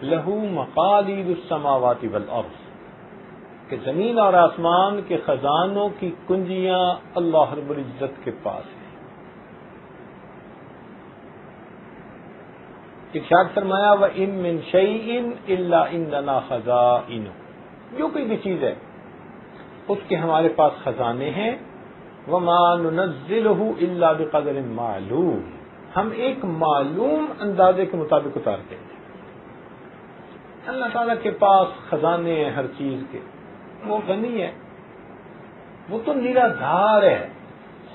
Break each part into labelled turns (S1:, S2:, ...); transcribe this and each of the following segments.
S1: لہو مقالید السماوات والارض، کہ زمین اور آسمان کے خزانوں کی کنجیاں اللہ رب العزت کے پاس ہیں۔ ارشاد فرمایا وَإِن مِّن شَيْءٍ إِلَّا عِندَنَا خَزَائِنُهُ، جو کوئی بھی چیز ہے اس کے ہمارے پاس خزانے ہیں۔ وَمَا نُنَزِّلُهُ إِلَّا بِقَدْرٍ مَّعْلُومٍ، ہم ایک معلوم اندازے کے مطابق اتارتے ہیں۔ اللہ تعالیٰ کے پاس خزانے ہیں ہر چیز کے، وہ غنی ہے، وہ تو نرا دھار ہے،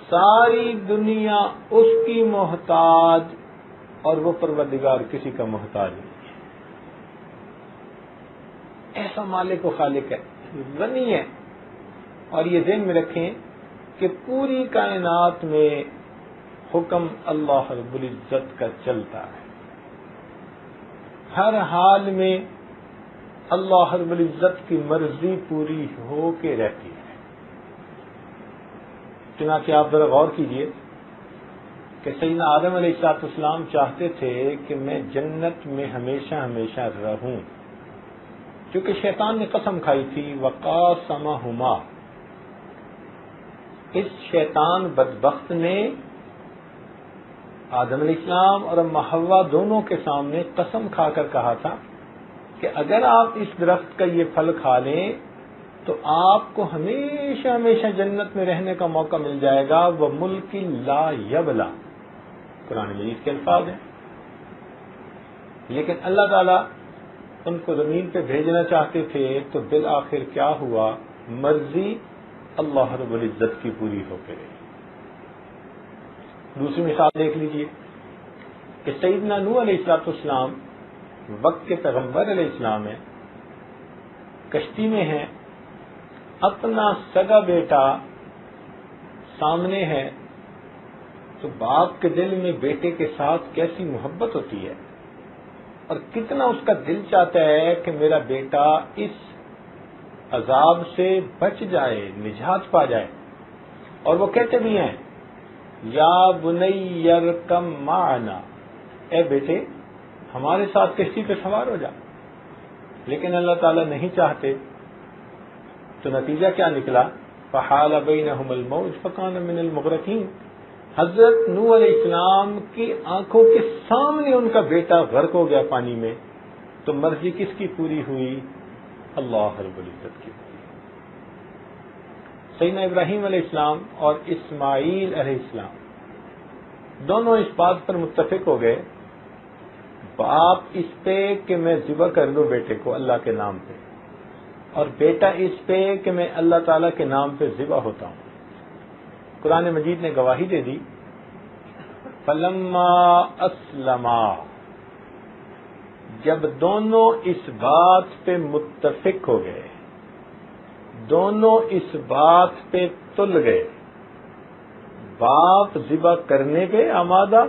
S1: ساری دنیا اس کی محتاج اور وہ پروردگار کسی کا محتاج نہیں ہے۔ ایسا مالک و خالق ہے، غنی ہے۔ اور یہ ذہن میں رکھیں کہ پوری کائنات میں حکم اللہ رب العزت کا چلتا ہے، ہر حال میں اللہ رب العزت کی مرضی پوری ہو کے رہتی ہے۔ چنانچہ آپ ذرا غور کیجئے کہ سیدنا آدم علیہ السلام چاہتے تھے کہ میں جنت میں ہمیشہ ہمیشہ رہوں، کیونکہ شیطان نے قسم کھائی تھی وَقَاسَمَهُمَا، اس شیطان بدبخت نے آدم علیہ السلام اور اماں حوا دونوں کے سامنے قسم کھا کر کہا تھا کہ اگر آپ اس درخت کا یہ پھل کھا لیں تو آپ کو ہمیشہ ہمیشہ جنت میں رہنے کا موقع مل جائے گا، وَمُلْكٍ لَا يَبْلَى، قرآن مجید کے الفاظ ہیں۔ لیکن اللہ تعالیٰ ان کو زمین پہ بھیجنا چاہتے تھے، تو بالآخر کیا ہوا؟ مرضی اللہ رب العزت کی پوری ہو کے رہی۔ دوسری مثال دیکھ لیجئے کہ سیدنا نوح علیہ السلام وقت کے پیغمبر علیہ السلام ہیں، کشتی میں ہیں، اپنا سگا بیٹا سامنے ہے، تو باپ کے دل میں بیٹے کے ساتھ کیسی محبت ہوتی ہے، اور کتنا اس کا دل چاہتا ہے کہ میرا بیٹا اس عذاب سے بچ جائے، نجات پا جائے۔ اور وہ کہتے بھی ہیں یا بنی ارکم معنا، اے بیٹے ہمارے ساتھ کشتی پہ سوار ہو جا، لیکن اللہ تعالیٰ نہیں چاہتے، تو نتیجہ کیا نکلا؟ فحال بینہم الموج فکان من المغرقین، حضرت نوح علیہ السلام کی آنکھوں کے سامنے ان کا بیٹا غرق ہو گیا پانی میں، تو مرضی کس کی پوری ہوئی؟ اللہ رب العزت کی۔ سیدنا ابراہیم علیہ السلام اور اسماعیل علیہ السلام دونوں اس بات پر متفق ہو گئے، باپ اس پہ کہ میں ذبح کر دوں بیٹے کو اللہ کے نام پہ، اور بیٹا اس پہ کہ میں اللہ تعالیٰ کے نام پہ ذبح ہوتا ہوں۔ قرآن مجید نے گواہی دے دی فلما اسلما، جب دونوں اس بات پہ متفق ہو گئے، دونوں اس بات پہ تل گئے، باپ ذبح کرنے پہ آمادہ،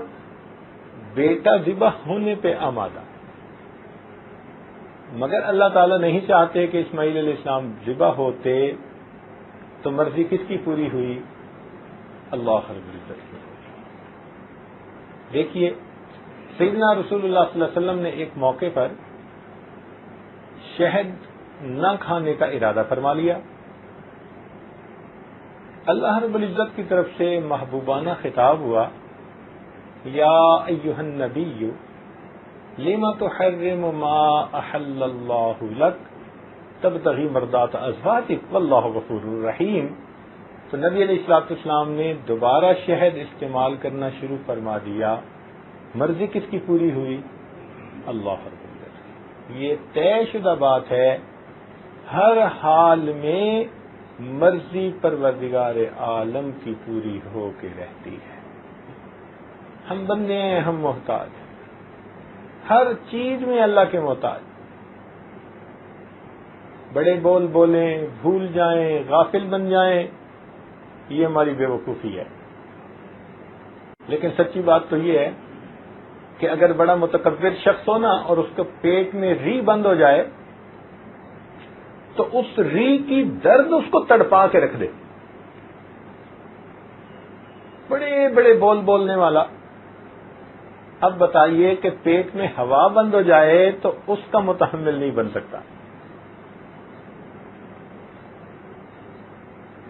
S1: بیٹا ذبح ہونے پہ آمادہ، مگر اللہ تعالیٰ نہیں چاہتے کہ اسماعیل علیہ السلام ذبح ہوتے، تو مرضی کس کی پوری ہوئی؟ اللہ رب العزت کی۔ دیکھیے سیدنا رسول اللہ صلی اللہ علیہ وسلم نے ایک موقع پر شہد نہ کھانے کا ارادہ فرما لیا، اللہ رب العزت کی طرف سے محبوبانہ خطاب ہوا یا ایھا النبی لما تحرم ما احل اللہ لک تبتغی مرضات ازواجک واللہ غفور رحیم۔ تو نبی علیہ السلام نے دوبارہ شہد استعمال کرنا شروع فرما دیا، مرضی کس کی پوری ہوئی؟ اللہ رب العزت۔ یہ طے شدہ بات ہے، ہر حال میں مرضی پروردگار عالم کی پوری ہو کے رہتی ہے۔ ہم بندے ہیں، ہم محتاج ہیں، ہر چیز میں اللہ کے محتاج، بڑے بول بولیں، بھول جائیں، غافل بن جائیں، یہ ہماری بے وقوفی ہے۔ لیکن سچی بات تو یہ ہے کہ اگر بڑا متکبر شخص ہو نا اور اس کے پیٹ میں ری بند ہو جائے تو اس ری کی درد اس کو تڑپا کے رکھ دے۔ بڑے بڑے بول بولنے والا اب بتائیے کہ پیٹ میں ہوا بند ہو جائے تو اس کا متحمل نہیں بن سکتا.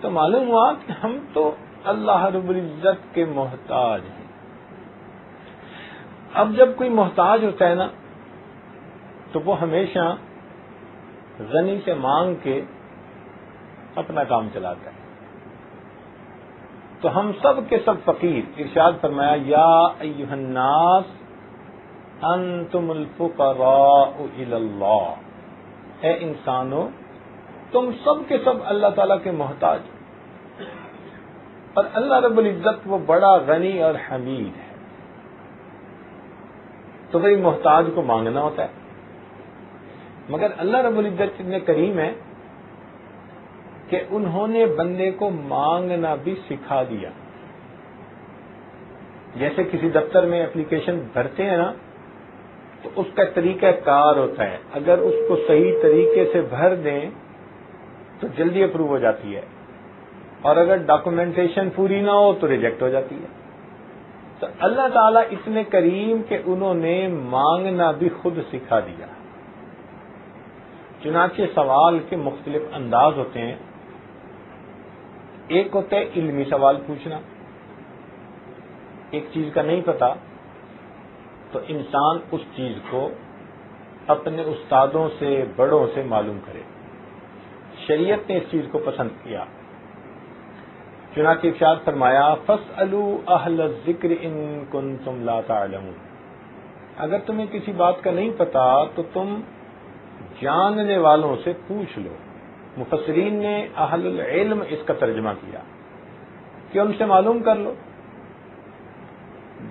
S1: تو معلوم ہوا کہ ہم تو اللہ رب العزت کے محتاج ہیں. اب جب کوئی محتاج ہوتا ہے نا تو وہ ہمیشہ غنی سے مانگ کے اپنا کام چلاتا ہے. تو ہم سب کے سب فقیر. ارشاد فرمایا یا ایھا الناس انتم الفقراء الی اللہ. اے انسانو تم سب کے سب اللہ تعالیٰ کے محتاج. اور اللہ رب العزت وہ بڑا غنی اور حمید ہے. تو بھئی محتاج کو مانگنا ہوتا ہے. مگر اللہ رب العزت اتنے کریم ہے کہ انہوں نے بندے کو مانگنا بھی سکھا دیا. جیسے کسی دفتر میں اپلیکیشن بھرتے ہیں نا تو اس کا طریقہ کار ہوتا ہے. اگر اس کو صحیح طریقے سے بھر دیں تو جلدی اپروو ہو جاتی ہے, اور اگر ڈاکومنٹیشن پوری نہ ہو تو ریجیکٹ ہو جاتی ہے. تو اللہ تعالیٰ اتنے کریم کہ انہوں نے مانگنا بھی خود سکھا دیا. چنانچہ سوال کے مختلف انداز ہوتے ہیں. ایک ہوتا ہے علمی سوال پوچھنا. ایک چیز کا نہیں پتا تو انسان اس چیز کو اپنے استادوں سے بڑوں سے معلوم کرے. شریعت نے اس چیز کو پسند کیا. چنانچہ ارشاد فرمایا فاسألوا اہل الذکر ان کنتم لا تعلمون. اگر تمہیں کسی بات کا نہیں پتا تو تم جاننے والوں سے پوچھ لو. مفسرین نے اہل العلم اس کا ترجمہ کیا کہ ان سے معلوم کر لو.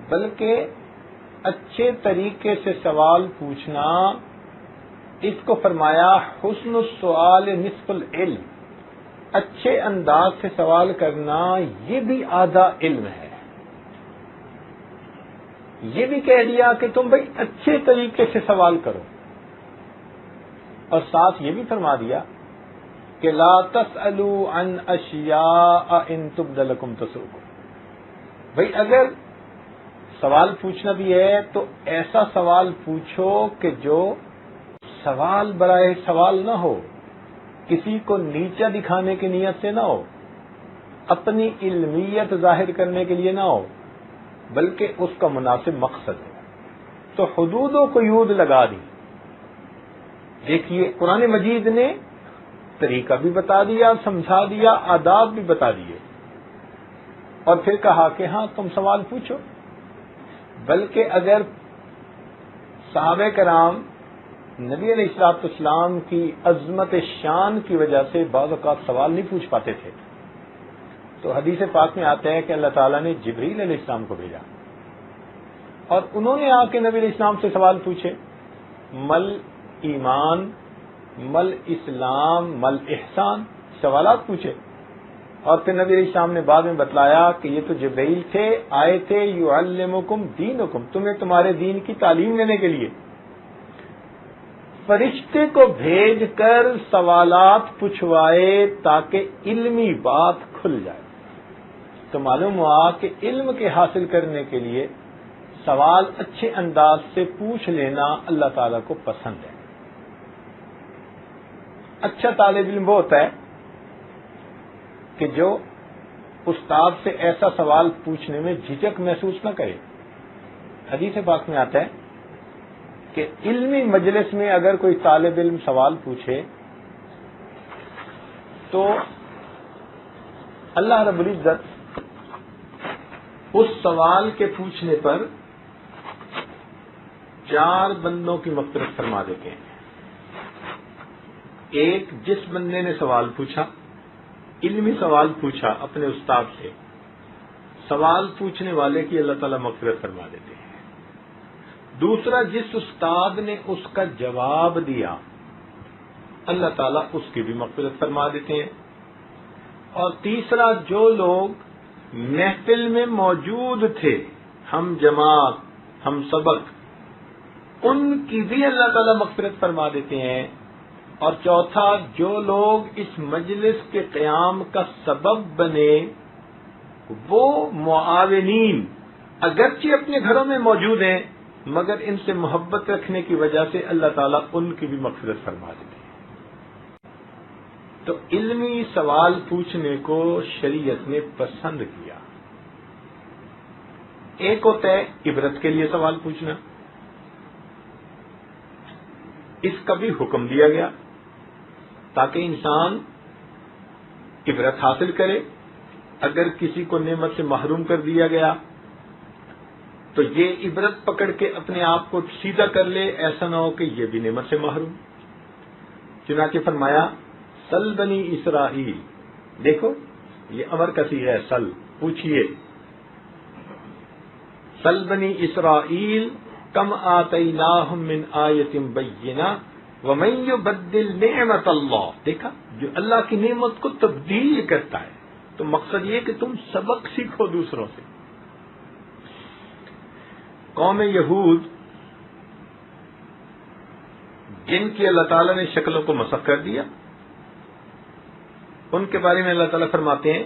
S1: بلکہ اچھے طریقے سے سوال پوچھنا, اس کو فرمایا حسن السؤال نصف العلم. اچھے انداز سے سوال کرنا یہ بھی آدھا علم ہے. یہ بھی کہہ دیا کہ تم بھائی اچھے طریقے سے سوال کرو, اور ساتھ یہ بھی فرما دیا کہ لا تسألوا عن اشیاء ان تبد لکم تسؤکم. بھائی اگر سوال پوچھنا بھی ہے تو ایسا سوال پوچھو کہ جو سوال برائے سوال نہ ہو, کسی کو نیچا دکھانے کی نیت سے نہ ہو, اپنی علمیت ظاہر کرنے کے لیے نہ ہو, بلکہ اس کا مناسب مقصد ہے. تو حدود و قیود لگا دی. دیکھیے قرآن مجید نے طریقہ بھی بتا دیا, سمجھا دیا, آداب بھی بتا دیے, اور پھر کہا کہ ہاں تم سوال پوچھو. بلکہ اگر صحابہ کرام نبی علیہ الصلوۃ والسلام کی عظمت شان کی وجہ سے بعض اوقات سوال نہیں پوچھ پاتے تھے, تو حدیث پاک میں آتا ہے کہ اللہ تعالیٰ نے جبریل علیہ السلام کو بھیجا, اور انہوں نے آ کے نبی علیہ السلام سے سوال پوچھے, مل ایمان, مل اسلام, مل احسان, سوالات پوچھے. اور پھر نبی علیہ السلام نے بعد میں بتلایا کہ یہ تو جبرائیل تھے, آئے تھے یعلمکم دینکم, تمہیں تمہارے دین کی تعلیم دینے کے لیے. فرشتے کو بھیج کر سوالات پوچھوائے تاکہ علمی بات کھل جائے. تو معلوم ہوا کہ علم کے حاصل کرنے کے لیے سوال اچھے انداز سے پوچھ لینا اللہ تعالیٰ کو پسند ہے. اچھا طالب علم وہ ہوتا ہے کہ جو استاد سے ایسا سوال پوچھنے میں جھجک محسوس نہ کرے. حدیث پاک میں آتا ہے کہ علمی مجلس میں اگر کوئی طالب علم سوال پوچھے تو اللہ رب العزت اس سوال کے پوچھنے پر 4 بندوں کی مغفرت فرما دیتے ہیں. ایک, جس بندے نے سوال پوچھا, علمی سوال پوچھا اپنے استاد سے, سوال پوچھنے والے کی اللہ تعالیٰ مغفرت فرما دیتے ہیں. دوسرا, جس استاد نے اس کا جواب دیا اللہ تعالیٰ اس کی بھی مغفرت فرما دیتے ہیں. اور تیسرا, جو لوگ محفل میں موجود تھے, ہم جماعت, ہم سبق, ان کی بھی اللہ تعالیٰ مغفرت فرما دیتے ہیں. اور چوتھا, جو لوگ اس مجلس کے قیام کا سبب بنے وہ معاونین اگرچہ اپنے گھروں میں موجود ہیں مگر ان سے محبت رکھنے کی وجہ سے اللہ تعالیٰ ان کی بھی مغفرت فرما دیتے ہیں۔ تو علمی سوال پوچھنے کو شریعت نے پسند کیا۔ ایک ہوتا ہے عبرت کے لیے سوال پوچھنا، اس کا بھی حکم دیا گیا تاکہ انسان عبرت حاصل کرے۔ اگر کسی کو نعمت سے محروم کر دیا گیا تو یہ عبرت پکڑ کے اپنے آپ کو سیدھا کر لے، ایسا نہ ہو کہ یہ بھی نعمت سے محروم۔ چنانچہ فرمایا سل بنی اسرائیل، دیکھو یہ امر کا صیغہ ہے، سل پوچھئے، سل بنی اسرائیل کم آتیناہم من آیت بینہ ومن یبدل نعمت اللہ، دیکھا جو اللہ کی نعمت کو تبدیل کرتا ہے۔ تو مقصد یہ کہ تم سبق سیکھو دوسروں سے۔ قوم یہود جن کی اللہ تعالیٰ نے شکلوں کو مسخ کر دیا، ان کے بارے میں اللہ تعالیٰ فرماتے ہیں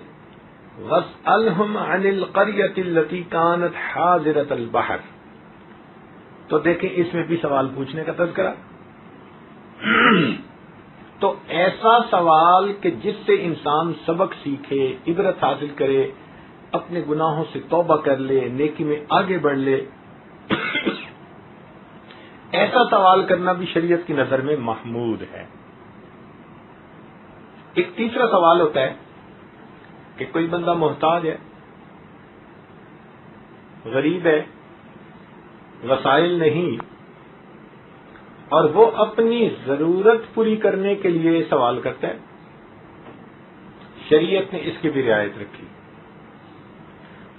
S1: وَاسْأَلْهُمْ عَنِ الْقَرْيَةِ الَّتِي كَانَتْ حَاضِرَةَ الْبَحْرِ، تو دیکھیں اس میں بھی سوال پوچھنے کا تذکرہ۔ تو ایسا سوال کہ جس سے انسان سبق سیکھے، عبرت حاصل کرے، اپنے گناہوں سے توبہ کر لے، نیکی میں آگے بڑھ لے، ایسا سوال کرنا بھی شریعت کی نظر میں محمود ہے۔ ایک تیسرا سوال ہوتا ہے کہ کوئی بندہ محتاج ہے، غریب ہے، وسائل نہیں، اور وہ اپنی ضرورت پوری کرنے کے لیے سوال کرتا ہے، شریعت نے اس کی بھی رعایت رکھی۔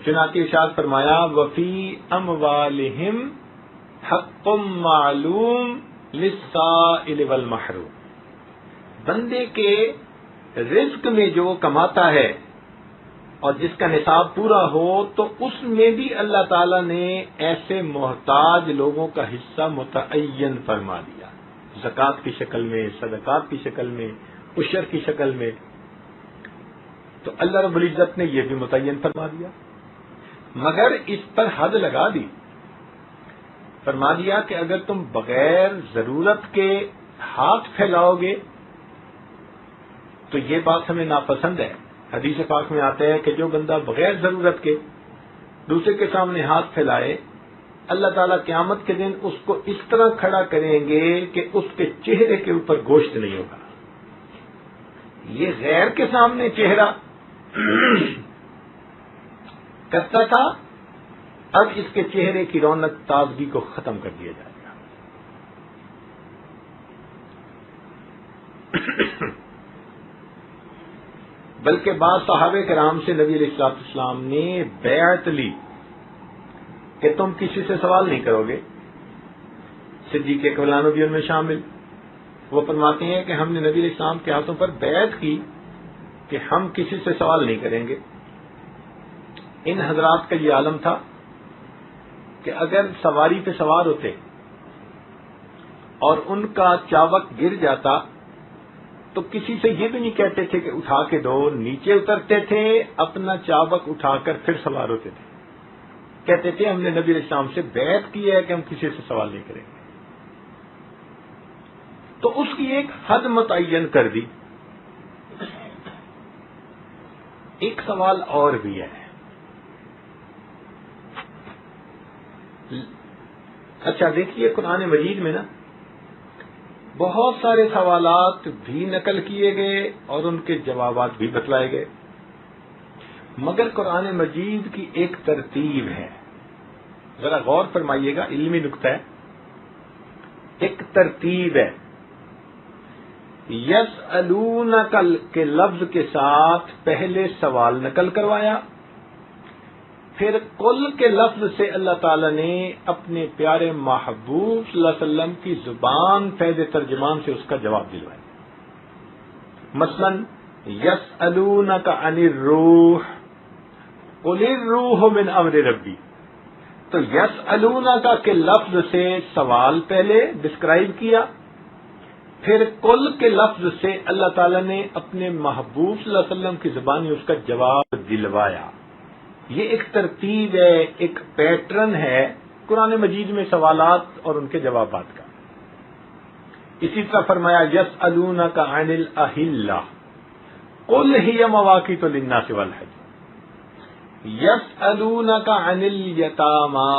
S1: چنانچہ ارشاد فرمایا وفی اموالہم حق معلوم للسائل والمحروم، بندے کے رزق میں جو وہ کماتا ہے اور جس کا نصاب پورا ہو تو اس میں بھی اللہ تعالیٰ نے ایسے محتاج لوگوں کا حصہ متعین فرما دیا، زکوٰۃ کی شکل میں، صدقات کی شکل میں، عشر کی شکل میں۔ تو اللہ رب العزت نے یہ بھی متعین فرما دیا، مگر اس پر حد لگا دی، فرما دیا کہ اگر تم بغیر ضرورت کے ہاتھ پھیلاؤ گے تو یہ بات ہمیں ناپسند ہے۔ حدیث پاک میں آتا ہے کہ جو بندہ بغیر ضرورت کے دوسرے کے سامنے ہاتھ پھیلائے، اللہ تعالیٰ قیامت کے دن اس کو اس طرح کھڑا کریں گے کہ اس کے چہرے کے اوپر گوشت نہیں ہوگا۔ یہ غیر کے سامنے چہرہ کرتا تھا، اب اس کے چہرے کی رونق تازگی کو ختم کر دیا جائے گا۔ بلکہ بعض صحابہ کرام سے نبی علیہ السلام نے بیعت لی کہ تم کسی سے سوال نہیں کرو گے۔ صدیق اکبر بھی ان میں شامل، وہ فرماتے ہیں کہ ہم نے نبی علیہ السلام کے ہاتھوں پر بیعت کی کہ ہم کسی سے سوال نہیں کریں گے۔ ان حضرات کا یہ عالم تھا کہ اگر سواری پہ سوار ہوتے اور ان کا چاوک گر جاتا تو کسی سے یہ بھی نہیں کہتے تھے کہ اٹھا کے دو، نیچے اترتے تھے، اپنا چاوک اٹھا کر پھر سوار ہوتے تھے، کہتے تھے ہم نے نبی علیہ السلام سے بیعت کی ہے کہ ہم کسی سے سوال نہیں کریں گے۔ تو اس کی ایک حد متعین کر دی۔ ایک سوال اور بھی ہے، اچھا دیکھیے قرآن مجید میں نا بہت سارے سوالات بھی نقل کیے گئے اور ان کے جوابات بھی بتلائے گئے، مگر قرآن مجید کی ایک ترتیب ہے، ذرا غور فرمائیے گا، علمی نکتہ ہے۔ ایک ترتیب ہے، یسألونک کے لفظ کے ساتھ پہلے سوال نقل کروایا، پھر قل کے لفظ سے اللہ تعالی نے اپنے پیارے محبوب صلی اللہ علیہ وسلم کی زبان فیض ترجمان سے اس کا جواب دلوایا۔ مثلا یسألونک عن الروح قل الروح من امر ربی، تو یسألونک کے لفظ سے سوال پہلے ڈسکرائب کیا، پھر قل کے لفظ سے اللہ تعالی نے اپنے محبوب صلی اللہ علیہ وسلم کی زبانی اس کا جواب دلوایا۔ یہ ایک ترتیب ہے، ایک پیٹرن ہے قرآن مجید میں سوالات اور ان کے جوابات کا۔ اسی طرح فرمایا یسألونک عن الاہلہ قل ہی مواقیت للناس والحج، یسألونک عن الیتامی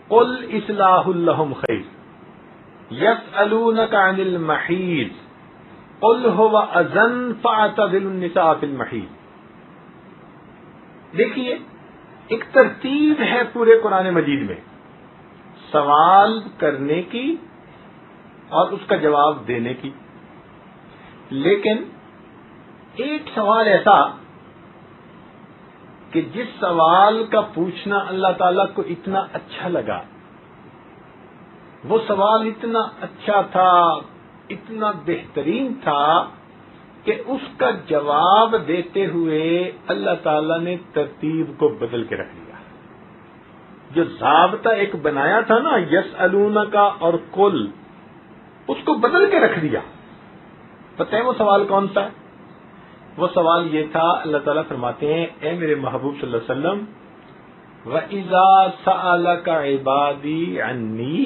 S1: قل اصلاح لہم خیر، یسألونک عن المحیض قل هو اذن فاعتزلوا النساء فی المحیض۔ دیکھیے ایک ترتیب ہے پورے قرآن مجید میں سوال کرنے کی اور اس کا جواب دینے کی، لیکن ایک سوال ایسا کہ جس سوال کا پوچھنا اللہ تعالیٰ کو اتنا اچھا لگا، وہ سوال اتنا اچھا تھا، اتنا بہترین تھا کہ اس کا جواب دیتے ہوئے اللہ تعالیٰ نے ترتیب کو بدل کے رکھ دیا۔ جو ضابطہ ایک بنایا تھا نا یسألونک اور قل، اس کو بدل کے رکھ دیا۔ پتہ ہے وہ سوال کون سا ہے؟ وہ سوال یہ تھا، اللہ تعالیٰ فرماتے ہیں اے میرے محبوب صلی اللہ علیہ وسلم وَإِذَا سَأَلَكَ عِبَادِي عَنِّي،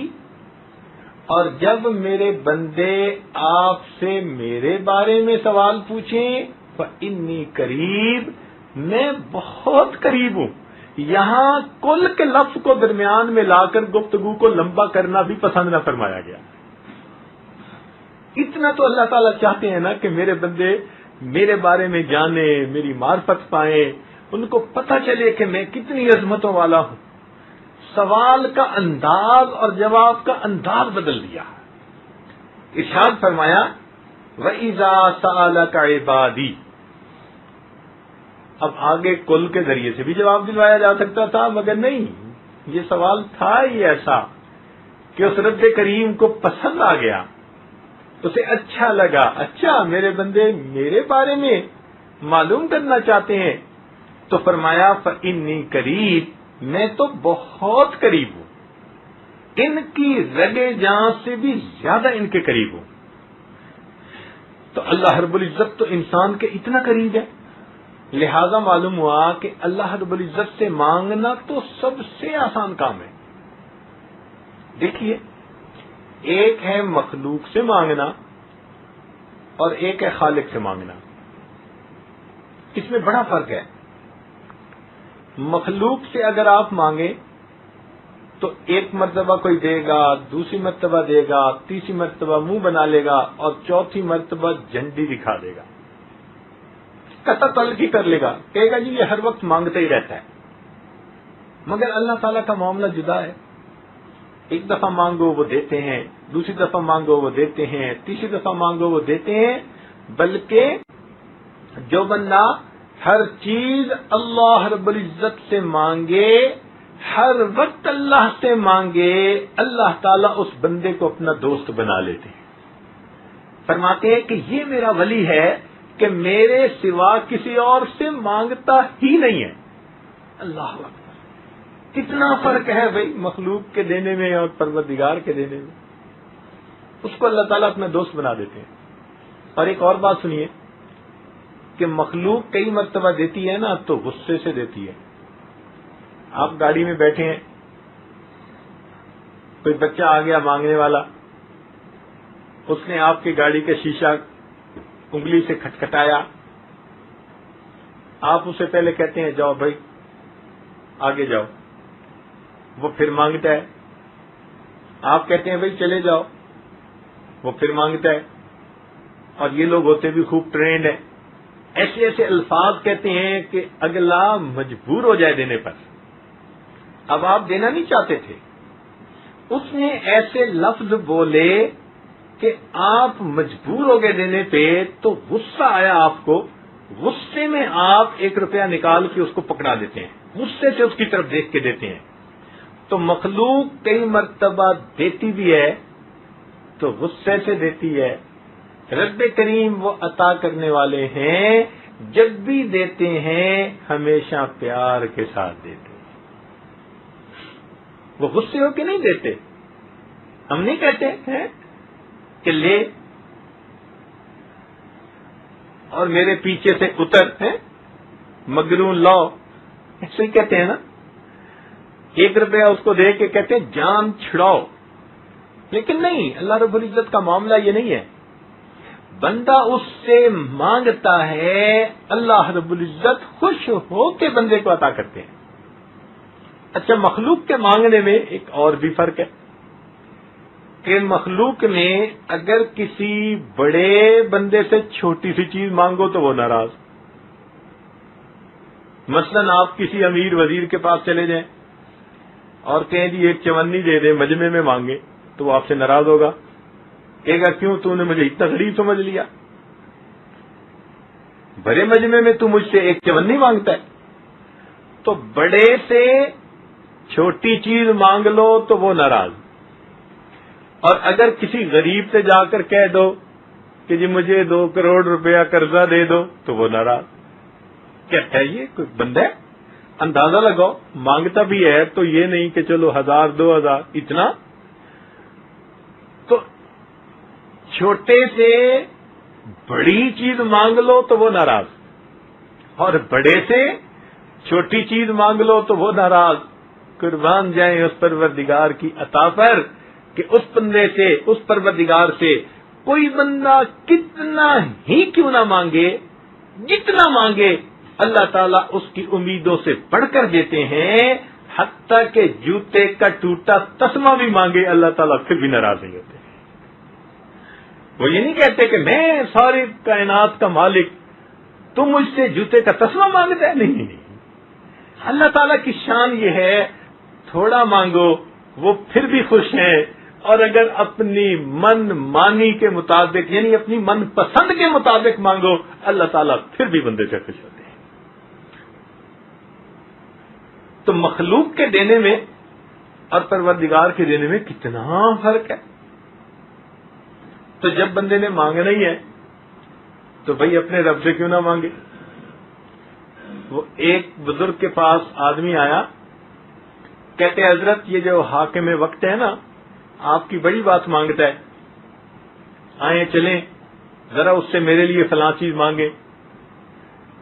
S1: اور جب میرے بندے آپ سے میرے بارے میں سوال پوچھیں فَإِنِّي قریب، میں بہت قریب ہوں۔ یہاں کل کے لفظ کو درمیان میں لا کر گفتگو کو لمبا کرنا بھی پسند نہ فرمایا گیا۔ اتنا تو اللہ تعالیٰ چاہتے ہیں نا کہ میرے بندے میرے بارے میں جانیں، میری معرفت پائیں، ان کو پتہ چلے کہ میں کتنی عظمتوں والا ہوں۔ سوال کا انداز اور جواب کا انداز بدل دیا۔ ارشاد فرمایا وَإِذَا سَأَلَكَ عِبَادِي، اب آگے کل کے ذریعے سے بھی جواب دلوایا جا سکتا تھا، مگر نہیں، یہ سوال تھا ہی ایسا کہ اس رب کریم کو پسند آ گیا، اسے اچھا لگا۔ اچھا میرے بندے میرے بارے میں معلوم کرنا چاہتے ہیں، تو فرمایا فَإِنِّي قریب، میں تو بہت قریب ہوں، ان کی رگے جان سے بھی زیادہ ان کے قریب ہوں۔ تو اللہ رب العزت تو انسان کے اتنا قریب ہے، لہذا معلوم ہوا کہ اللہ رب العزت سے مانگنا تو سب سے آسان کام ہے۔ دیکھیے ایک ہے مخلوق سے مانگنا اور ایک ہے خالق سے مانگنا، اس میں بڑا فرق ہے۔ مخلوق سے اگر آپ مانگیں تو ایک مرتبہ کوئی دے گا، دوسری مرتبہ دے گا، تیسری مرتبہ منہ بنا لے گا اور چوتھی مرتبہ جھنڈی دکھا دے گا، قطع تلقی کر لے گا، کہے گا جی یہ ہر وقت مانگتا ہی رہتا ہے۔ مگر اللہ تعالیٰ کا معاملہ جدا ہے، ایک دفعہ مانگو وہ دیتے ہیں، دوسری دفعہ مانگو وہ دیتے ہیں، تیسری دفعہ مانگو وہ دیتے ہیں، بلکہ جو بندہ ہر چیز اللہ رب العزت سے مانگے، ہر وقت اللہ سے مانگے، اللہ تعالیٰ اس بندے کو اپنا دوست بنا لیتے ہیں۔ فرماتے ہیں کہ یہ میرا ولی ہے کہ میرے سوا کسی اور سے مانگتا ہی نہیں ہے۔ اللہ اکبر، کتنا فرق ہے بھائی مخلوق کے دینے میں اور پروردگار کے دینے میں۔ اس کو اللہ تعالیٰ اپنا دوست بنا دیتے ہیں۔ اور ایک اور بات سنیے کہ مخلوق کئی مرتبہ دیتی ہے نا تو غصے سے دیتی ہے۔ آپ گاڑی میں بیٹھے ہیں، کوئی بچہ آ گیا مانگنے والا، اس نے آپ کی گاڑی کا شیشہ انگلی سے کھٹکھٹایا، آپ اسے پہلے کہتے ہیں جاؤ بھائی آگے جاؤ، وہ پھر مانگتا ہے، آپ کہتے ہیں بھائی چلے جاؤ، وہ پھر مانگتا ہے۔ اور یہ لوگ ہوتے بھی خوب ٹرینڈ ہیں، ایسے ایسے الفاظ کہتے ہیں کہ اگلا مجبور ہو جائے دینے پر۔ اب آپ دینا نہیں چاہتے تھے، اس نے ایسے لفظ بولے کہ آپ مجبور ہو گئے دینے پہ، تو غصہ آیا آپ کو، غصے میں آپ 1 روپیہ نکال کے اس کو پکڑا دیتے ہیں، غصے سے اس کی طرف دیکھ کے دیتے ہیں۔ تو مخلوق کئی مرتبہ دیتی بھی ہے تو غصے سے دیتی ہے، رب کریم وہ عطا کرنے والے ہیں، جب بھی دیتے ہیں ہمیشہ پیار کے ساتھ دیتے ہیں، وہ غصے ہو کے نہیں دیتے۔ ہم نہیں کہتے ہیں کہ لے اور میرے پیچھے سے اتر، ہیں مگرون لو ایسے ہی کہتے ہیں نا, 1 روپیہ اس کو دے کے کہتے ہیں جان چھڑاؤ. لیکن نہیں, اللہ رب العزت کا معاملہ یہ نہیں ہے. بندہ اس سے مانگتا ہے, اللہ رب العزت خوش ہو کے بندے کو عطا کرتے ہیں. اچھا, مخلوق کے مانگنے میں ایک اور بھی فرق ہے کہ مخلوق میں اگر کسی بڑے بندے سے چھوٹی سی چیز مانگو تو وہ ناراض. مثلا آپ کسی امیر وزیر کے پاس چلے جائیں اور کہیں جی 1 چونی دے دیں, مجمع میں مانگے, تو وہ آپ سے ناراض ہوگا, کہے گا کیوں تو نے مجھے اتنا غریب سمجھ لیا, بڑے مجمع میں تو مجھ سے 1 چونی مانگتا ہے. تو بڑے سے چھوٹی چیز مانگ لو تو وہ ناراض, اور اگر کسی غریب سے جا کر کہہ دو کہ جی مجھے 2 کروڑ روپیہ قرضہ دے دو تو وہ ناراض. کہتا ہے یہ کوئی بندہ ہے, اندازہ لگاؤ, مانگتا بھی ہے تو یہ نہیں کہ چلو 1000 2000 اتنا. تو چھوٹے سے بڑی چیز مانگ لو تو وہ ناراض, اور بڑے سے چھوٹی چیز مانگ لو تو وہ ناراض. قربان جائیں اس پروردگار کی عطا پر کہ اس بندے سے, اس پروردگار سے کوئی بندہ کتنا ہی کیوں نہ مانگے, جتنا مانگے اللہ تعالیٰ اس کی امیدوں سے بڑھ کر دیتے ہیں. حتیٰ کہ جوتے کا ٹوٹا تسمہ بھی مانگے اللہ تعالیٰ پھر بھی ناراض نہیں ہوتے. وہ یہ نہیں کہتے کہ میں ساری کائنات کا مالک, تم مجھ سے جوتے کا تسمہ مانگتا ہے. نہیں, اللہ تعالیٰ کی شان یہ ہے, تھوڑا مانگو وہ پھر بھی خوش ہیں, اور اگر اپنی من مانی کے مطابق یعنی اپنی من پسند کے مطابق مانگو اللہ تعالیٰ پھر بھی بندے سے خوش ہوتے ہیں. تو مخلوق کے دینے میں اور پروردگار کے دینے میں کتنا فرق ہے. تو جب بندے نے مانگنا ہی ہے تو بھائی اپنے رب سے کیوں نہ مانگے. وہ ایک بزرگ کے پاس آدمی آیا, کہتے حضرت یہ جو حاکم وقت ہے نا, آپ کی بڑی بات مانگتا ہے, آئیں چلیں ذرا اس سے میرے لیے فلاں چیز مانگے.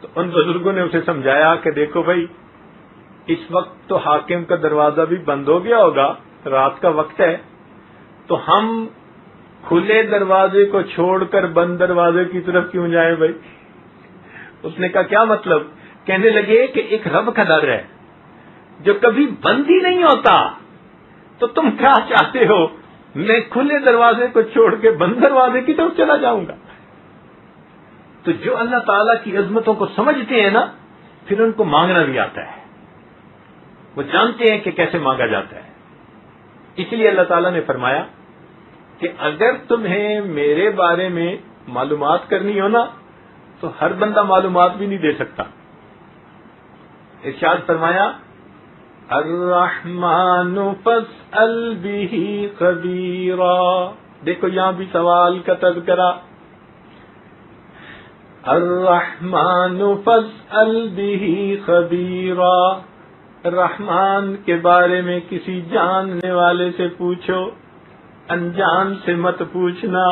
S1: تو ان بزرگوں نے اسے سمجھایا کہ دیکھو بھائی اس وقت تو حاکم کا دروازہ بھی بند ہو گیا ہوگا, رات کا وقت ہے, تو ہم کھلے دروازے کو چھوڑ کر بند دروازے کی طرف کیوں جائیں بھائی. اس نے کہا کیا مطلب؟ کہنے لگے کہ ایک رب کا در ہے جو کبھی بند ہی نہیں ہوتا, تو تم کیا چاہتے ہو میں کھلے دروازے کو چھوڑ کے بند دروازے کی طرف چلا جاؤں گا. تو جو اللہ تعالیٰ کی عظمتوں کو سمجھتے ہیں نا, پھر ان کو مانگنا بھی آتا ہے, وہ جانتے ہیں کہ کیسے مانگا جاتا ہے. اس لیے اللہ تعالیٰ نے فرمایا کہ اگر تمہیں میرے بارے میں معلومات کرنی ہو نا تو ہر بندہ معلومات بھی نہیں دے سکتا. ارشاد فرمایا الرحمن فاسأل به خبیرا. دیکھو یہاں بھی سوال کا تذکرہ. الرحمن فاسأل به خبیرا, رحمان کے بارے میں کسی جاننے والے سے پوچھو, انجان سے مت پوچھنا.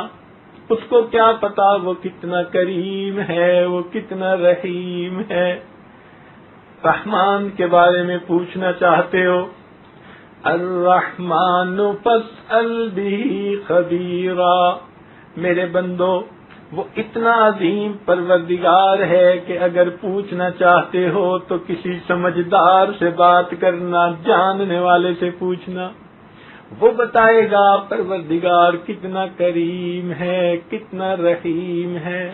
S1: اس کو کیا پتا وہ کتنا کریم ہے, وہ کتنا رحیم ہے. رحمان کے بارے میں پوچھنا چاہتے ہو, الرحمن فاسأل به خبیرا. میرے بندو وہ اتنا عظیم پروردگار ہے کہ اگر پوچھنا چاہتے ہو تو کسی سمجھدار سے بات کرنا, جاننے والے سے پوچھنا, وہ بتائے گا پروردگار کتنا کریم ہے, کتنا رحیم ہے.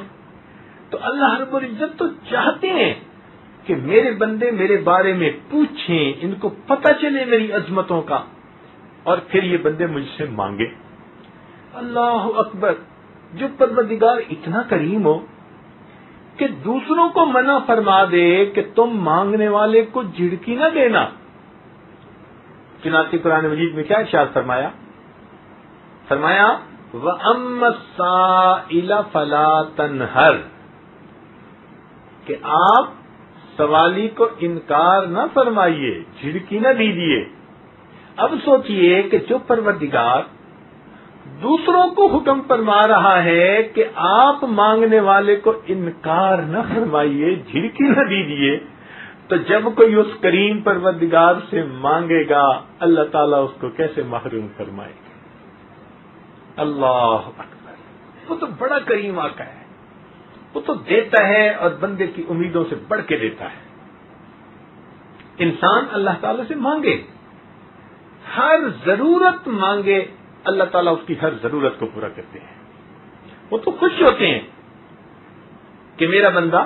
S1: تو اللہ رب العزت تو چاہتے ہیں کہ میرے بندے میرے بارے میں پوچھیں, ان کو پتہ چلے میری عظمتوں کا, اور پھر یہ بندے مجھ سے مانگے. اللہ اکبر. جو پروردگار اتنا کریم ہو کہ دوسروں کو منع فرما دے کہ تم مانگنے والے کو جھڑکی نہ دینا. چنانچہ قرآن مجید میں کیا ارشاد فرمایا؟ فرمایا وَأَمَّا السَّائِلَ فَلَا تَنْهَرْ, کہ آپ سوالی کو انکار نہ فرمائیے, جھڑکی نہ دیجیے. اب سوچئے کہ جو پروردگار دوسروں کو حکم فرما رہا ہے کہ آپ مانگنے والے کو انکار نہ فرمائیے, جھڑکی نہ دیجیے, تو جب کوئی اس کریم پروردگار سے مانگے گا اللہ تعالیٰ اس کو کیسے محروم فرمائے گا. اللہ اکبر. وہ تو بڑا کریم آقا ہے, وہ تو دیتا ہے اور بندے کی امیدوں سے بڑھ کے دیتا ہے. انسان اللہ تعالیٰ سے مانگے, ہر ضرورت مانگے, اللہ تعالیٰ اس کی ہر ضرورت کو پورا کرتے ہیں. وہ تو خوش ہوتے ہیں کہ میرا بندہ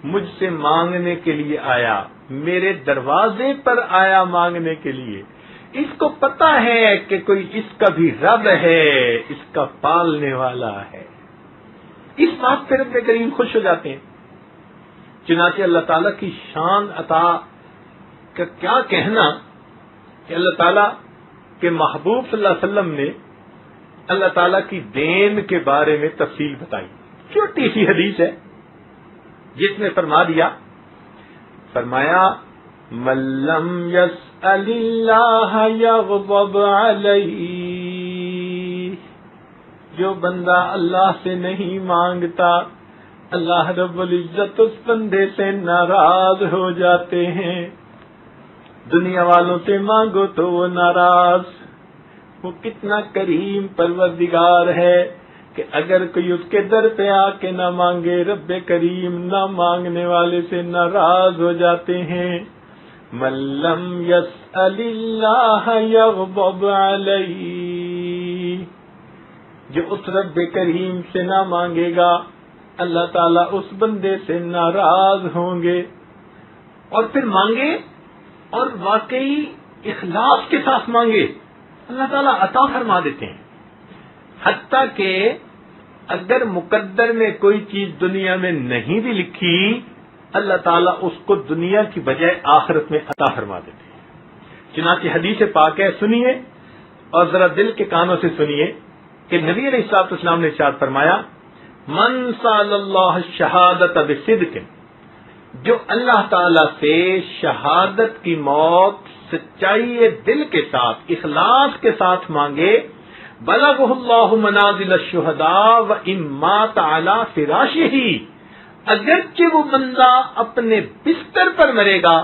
S1: مجھ سے مانگنے کے لیے آیا, میرے دروازے پر آیا مانگنے کے لیے. اس کو پتا ہے کہ کوئی اس کا بھی رب ہے, اس کا پالنے والا ہے. اس بات پہ رب کریم خوش ہو جاتے ہیں. چنانچہ اللہ تعالیٰ کی شان عطا کا کیا کہنا کہ اللہ تعالیٰ کے محبوب صلی اللہ علیہ وسلم نے اللہ تعالیٰ کی دین کے بارے میں تفصیل بتائی. چھوٹی سی حدیث ہے جس میں فرما دیا, فرمایا من لم یسأل اللہ یغضب علیہ, جو بندہ اللہ سے نہیں مانگتا اللہ رب العزت اس بندے سے ناراض ہو جاتے ہیں. دنیا والوں سے مانگو تو وہ ناراض. وہ کتنا کریم پروردگار ہے کہ اگر کوئی اس کے در پہ آ کے نہ مانگے رب کریم نہ مانگنے والے سے ناراض ہو جاتے ہیں. من لم یسأل اللہ یغضب علیہ, جو اس رب کریم سے نہ مانگے گا اللہ تعالیٰ اس بندے سے ناراض ہوں گے. اور پھر مانگے اور واقعی اخلاص کے ساتھ مانگے اللہ تعالیٰ عطا فرما دیتے ہیں. حتیٰ کہ اگر مقدر میں کوئی چیز دنیا میں نہیں بھی لکھی اللہ تعالیٰ اس کو دنیا کی بجائے آخرت میں عطا فرما دیتے ہیں. چنانچہ حدیث پاک ہے, سنیے اور ذرا دل کے کانوں سے سنیے کہ نبی علیہ الصلوۃ والسلام نے ارشاد فرمایا من سأل اللہ الشہادۃ بصدق, جو اللہ تعالیٰ سے شہادت کی موت سچائی دل کے ساتھ اخلاص کے ساتھ مانگے, بلغہ اللہ منازل الشہداء وان مات علی فراشہ, اگرچہ وہ بندہ اپنے بستر پر مرے گا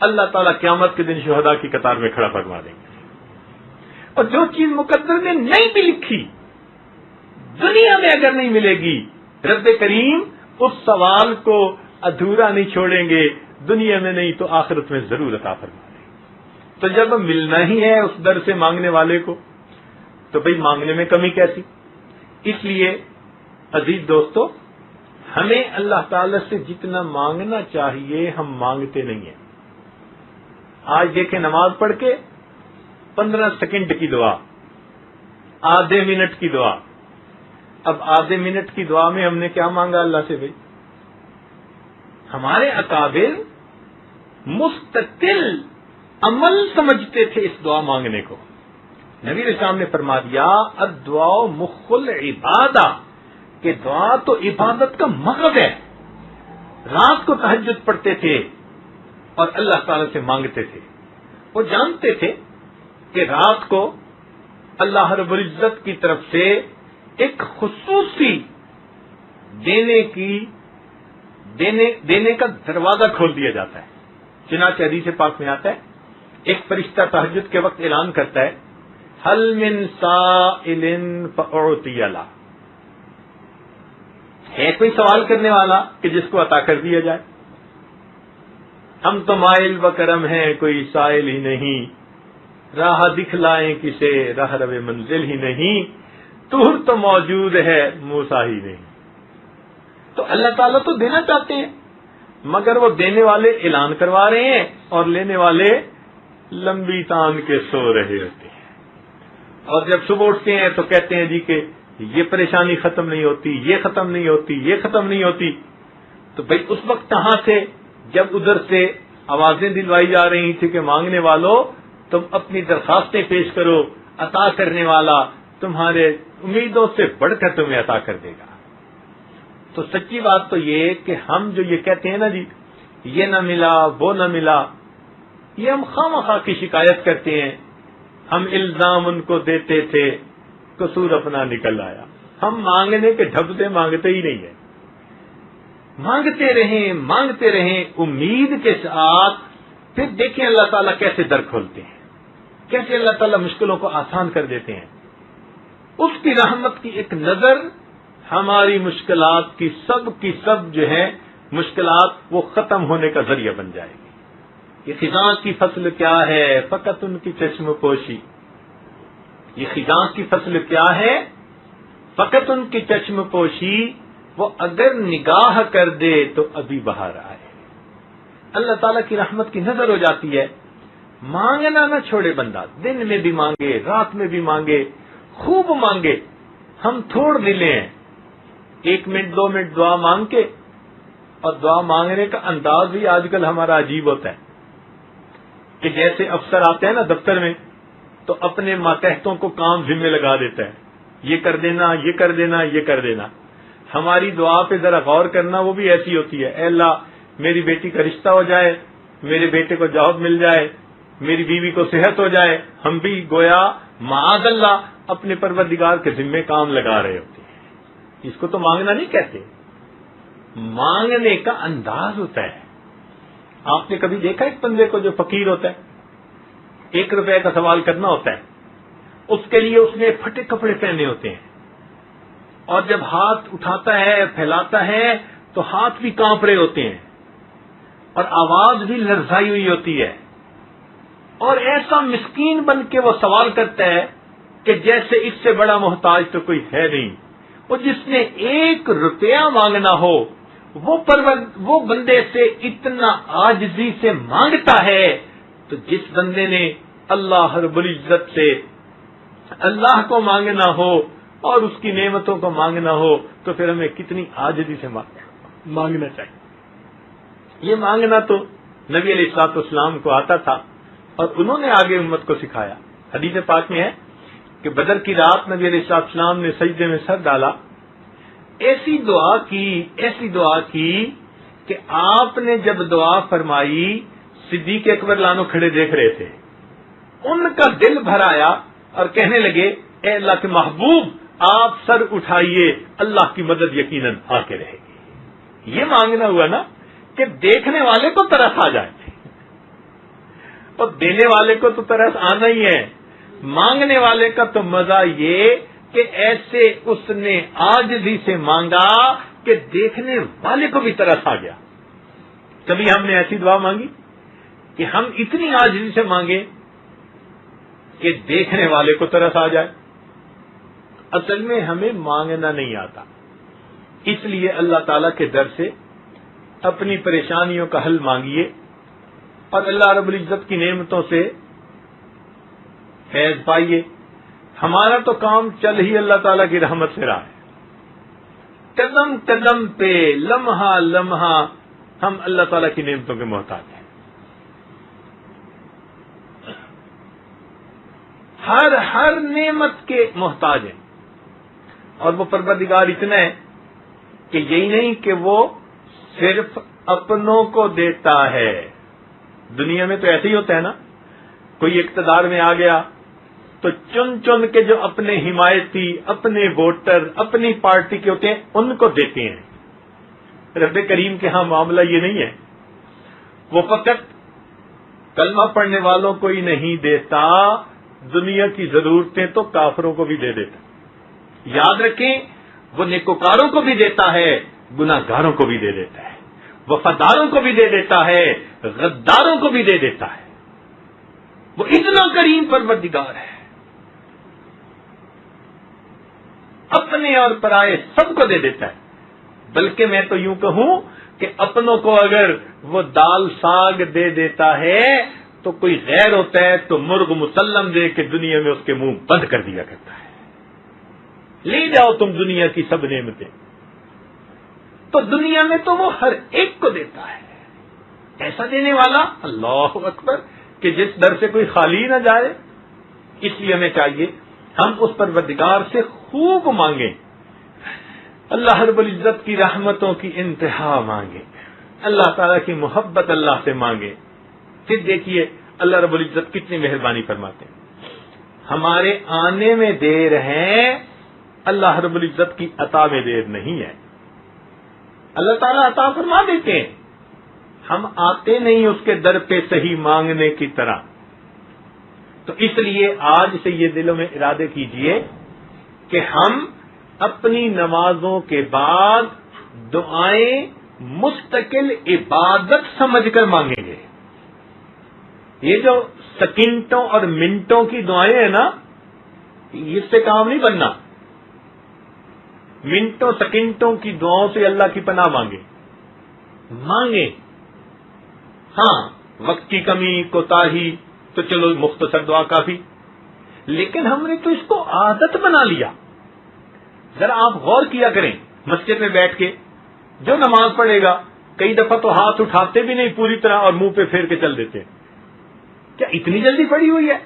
S1: اللہ تعالیٰ قیامت کے دن شہداء کی قطار میں کھڑا فرما دیں گے. اور جو چیز مقدر میں نہیں بھی لکھی دنیا میں اگر نہیں ملے گی رب کریم اس سوال کو ادھورا نہیں چھوڑیں گے, دنیا میں نہیں تو آخرت میں ضرور عطا فرما دیں گے. تو جب ملنا ہی ہے اس در سے مانگنے والے کو تو بھئی مانگنے میں کمی کیسی. اس لیے عزیز دوستو, ہمیں اللہ تعالی سے جتنا مانگنا چاہیے ہم مانگتے نہیں ہیں. آج دیکھیں نماز پڑھ کے 15 سیکنڈ کی دعا, آدھے منٹ کی دعا. اب آدھے منٹ کی دعا میں ہم نے کیا مانگا اللہ سے بھائی؟ ہمارے اکابر مستقل عمل سمجھتے تھے اس دعا مانگنے کو. نبی علیہ السلام نے فرما دیا الدعاء مخ العبادہ, کہ دعا تو عبادت کا مغز ہے. رات کو تہجد پڑھتے تھے اور اللہ تعالی سے مانگتے تھے. وہ جانتے تھے کہ رات کو اللہ رب العزت کی طرف سے ایک خصوصی دینے کا دروازہ کھول دیا جاتا ہے. چنانچہ حدیث پاک میں آتا ہے ایک فرشتہ تہجد کے وقت اعلان کرتا ہے حل من سائل فاعطی له, ہے کوئی سوال کرنے والا کہ جس کو عطا کر دیا جائے. ہم تو مائل و کرم ہیں کوئی سائل ہی نہیں, راہ دکھلائیں کسے راہ رو منزل ہی نہیں, طور تو موجود ہے موسیٰ ہی نہیں. تو اللہ تعالیٰ تو دینا چاہتے ہیں مگر وہ دینے والے اعلان کروا رہے ہیں اور لینے والے لمبی تان کے سو رہے ہوتے ہیں. اور جب صبح اٹھتے ہیں تو کہتے ہیں جی کہ یہ پریشانی ختم نہیں ہوتی, یہ ختم نہیں ہوتی, یہ ختم نہیں ہوتی. تو بھئی اس وقت کہاں سے جب ادھر سے آوازیں دلوائی جا رہی تھی کہ مانگنے والوں تم اپنی درخواستیں پیش کرو, عطا کرنے والا تمہارے امیدوں سے بڑھ کر تمہیں عطا کر دے گا. تو سچی بات تو یہ کہ ہم جو یہ کہتے ہیں نا جی یہ نہ ملا وہ نہ ملا, یہ ہم خواہ کی شکایت کرتے ہیں. ہم الزام ان کو دیتے تھے, قصور اپنا نکل آیا. ہم مانگنے کے ڈھب سے مانگتے ہی نہیں ہیں. مانگتے رہیں امید کے ساتھ. پھر دیکھیں اللہ تعالیٰ کیسے در کھولتے ہیں, کیسے اللہ تعالیٰ مشکلوں کو آسان کر دیتے ہیں. اس کی رحمت کی ایک نظر ہماری مشکلات کی سب جو ہے مشکلات وہ ختم ہونے کا ذریعہ بن جائے گی. یہ خزاں کی فصل کیا ہے فقط ان کی چشم پوشی. یہ خزاں کی فصل کیا ہے فقط ان کی چشم پوشی. وہ اگر نگاہ کر دے تو ابھی بہار آئے. اللہ تعالیٰ کی رحمت کی نظر ہو جاتی ہے. مانگنا نہ چھوڑے بندہ, دن میں بھی مانگے, رات میں بھی مانگے, خوب مانگے. ہم تھوڑ دلے ہیں, 1 منٹ 2 منٹ دعا مانگ کے, اور دعا مانگنے کا انداز بھی آج کل ہمارا عجیب ہوتا ہے کہ جیسے افسر آتے ہیں نا دفتر میں تو اپنے ماتحتوں کو کام ذمہ لگا دیتا ہے, یہ کر دینا, یہ کر دینا, یہ کر دینا. ہماری دعا پہ ذرا غور کرنا, وہ بھی ایسی ہوتی ہے, اے اللہ میری بیٹی کا رشتہ ہو جائے, میرے بیٹے کو جاب مل جائے, میری بیوی کو صحت ہو جائے. ہم بھی گویا معاذ اللہ اپنے پروردگار کے ذمہ کام لگا رہے ہوتے ہیں. اس کو تو مانگنا نہیں کہتے, مانگنے کا انداز ہوتا ہے. آپ نے کبھی دیکھا ایک بندے کو جو فقیر ہوتا ہے, 1 روپے کا سوال کرنا ہوتا ہے, اس کے لیے اس نے پھٹے کپڑے پہنے ہوتے ہیں, اور جب ہاتھ اٹھاتا ہے پھیلاتا ہے تو ہاتھ بھی کانپ رہے ہوتے ہیں, اور آواز بھی لرزائی ہوئی ہوتی ہے, اور ایسا مسکین بن کے وہ سوال کرتا ہے کہ جیسے اس سے بڑا محتاج تو کوئی ہے نہیں. اور جس نے 1 روپیہ مانگنا ہو وہ بندے سے اتنا عاجزی سے مانگتا ہے, تو جس بندے نے اللہ رب العزت سے اللہ کو مانگنا ہو اور اس کی نعمتوں کو مانگنا ہو تو پھر ہمیں کتنی عاجزی سے مانگنا چاہیے. یہ مانگنا تو نبی علیہ الصلوۃ والسلام کو آتا تھا اور انہوں نے آگے امت کو سکھایا. حدیث پاک میں ہے کہ بدر کی رات نبی علیہ الصلوۃ والسلام نے سجدے میں سر ڈالا, ایسی دعا کی کہ آپ نے جب دعا فرمائی صدیق اکبر لانو کھڑے دیکھ رہے تھے, ان کا دل بھر آیا اور کہنے لگے اے اللہ کے محبوب آپ سر اٹھائیے, اللہ کی مدد یقیناً آ کے رہے گی. یہ مانگنا ہوا نا کہ دیکھنے والے کو ترس آ جائے, اور دینے والے کو تو ترس آنا ہی ہے. مانگنے والے کا تو مزہ یہ کہ ایسے اس نے عاجزی سے مانگا کہ دیکھنے والے کو بھی ترس آ گیا. کبھی ہم نے ایسی دعا مانگی کہ ہم اتنی عاجزی سے مانگے کہ دیکھنے والے کو ترس آ جائے. اصل میں ہمیں مانگنا نہیں آتا, اس لیے اللہ تعالیٰ کے در سے اپنی پریشانیوں کا حل مانگیے اور اللہ رب العزت کی نعمتوں سے فیض پائیے. ہمارا تو کام چل ہی اللہ تعالیٰ کی رحمت سے رہا ہے. قدم قدم پہ لمحہ لمحہ ہم اللہ تعالیٰ کی نعمتوں کے محتاج ہیں. ہر نعمت کے محتاج ہیں, اور وہ پروردگار اتنا ہے کہ یہی نہیں کہ وہ صرف اپنوں کو دیتا ہے. دنیا میں تو ایسے ہی ہوتا ہے نا, کوئی اقتدار میں آ گیا تو چن کے جو اپنے حمایتی, اپنے ووٹر, اپنی پارٹی کے ہوتے ہیں ان کو دیتے ہیں. رب کریم کے ہاں معاملہ یہ نہیں ہے, وہ فقط کلمہ پڑھنے والوں کو ہی نہیں دیتا, دنیا کی ضرورتیں تو کافروں کو بھی دے دیتا. یاد رکھیں وہ نیکوکاروں کو بھی دیتا ہے, گناہگاروں کو بھی دے دیتا ہے, وفاداروں کو بھی دے دیتا ہے, غداروں کو بھی دے دیتا ہے. وہ اتنا کریم پروردگار ہے, اپنے اور پرائے سب کو دے دیتا ہے. بلکہ میں تو یوں کہوں کہ اپنوں کو اگر وہ دال ساگ دے دیتا ہے تو کوئی غیر ہوتا ہے تو مرغ مسلم دے کے دنیا میں اس کے منہ بند کر دیا کرتا ہے. لے جاؤ تم دنیا کی سب نعمتیں. تو دنیا میں تو وہ ہر ایک کو دیتا ہے. ایسا دینے والا اللہ اکبر کہ جس در سے کوئی خالی نہ جائے. اس لیے ہمیں چاہیے ہم اس پروردگار سے خوب مانگیں, اللہ رب العزت کی رحمتوں کی انتہا مانگیں, اللہ تعالیٰ کی محبت اللہ سے مانگیں. پھر دیکھیے اللہ رب العزت کتنی مہربانی فرماتے ہیں. ہمارے آنے میں دیر ہے, اللہ رب العزت کی عطا میں دیر نہیں ہے. اللہ تعالیٰ عطا فرما دیتے ہیں. ہم آتے نہیں اس کے در پہ صحیح مانگنے کی طرح. تو اس لیے آج سے یہ دلوں میں ارادے کیجئے کہ ہم اپنی نمازوں کے بعد دعائیں مستقل عبادت سمجھ کر مانگیں گے. یہ جو سیکنڈوں اور منٹوں کی دعائیں ہیں نا، اس سے کام نہیں بننا. منٹوں سیکنڈوں کی دعاؤں سے اللہ کی پناہ مانگیں. ہاں، وقت کی کمی کوتاہی تو چلو مختصر دعا کافی، لیکن ہم نے تو اس کو عادت بنا لیا. ذرا آپ غور کیا کریں، مسجد میں بیٹھ کے جو نماز پڑھے گا کئی دفعہ تو ہاتھ اٹھاتے بھی نہیں پوری طرح اور منہ پہ پھیر کے چل دیتے. کیا اتنی جلدی پڑھی ہوئی ہے؟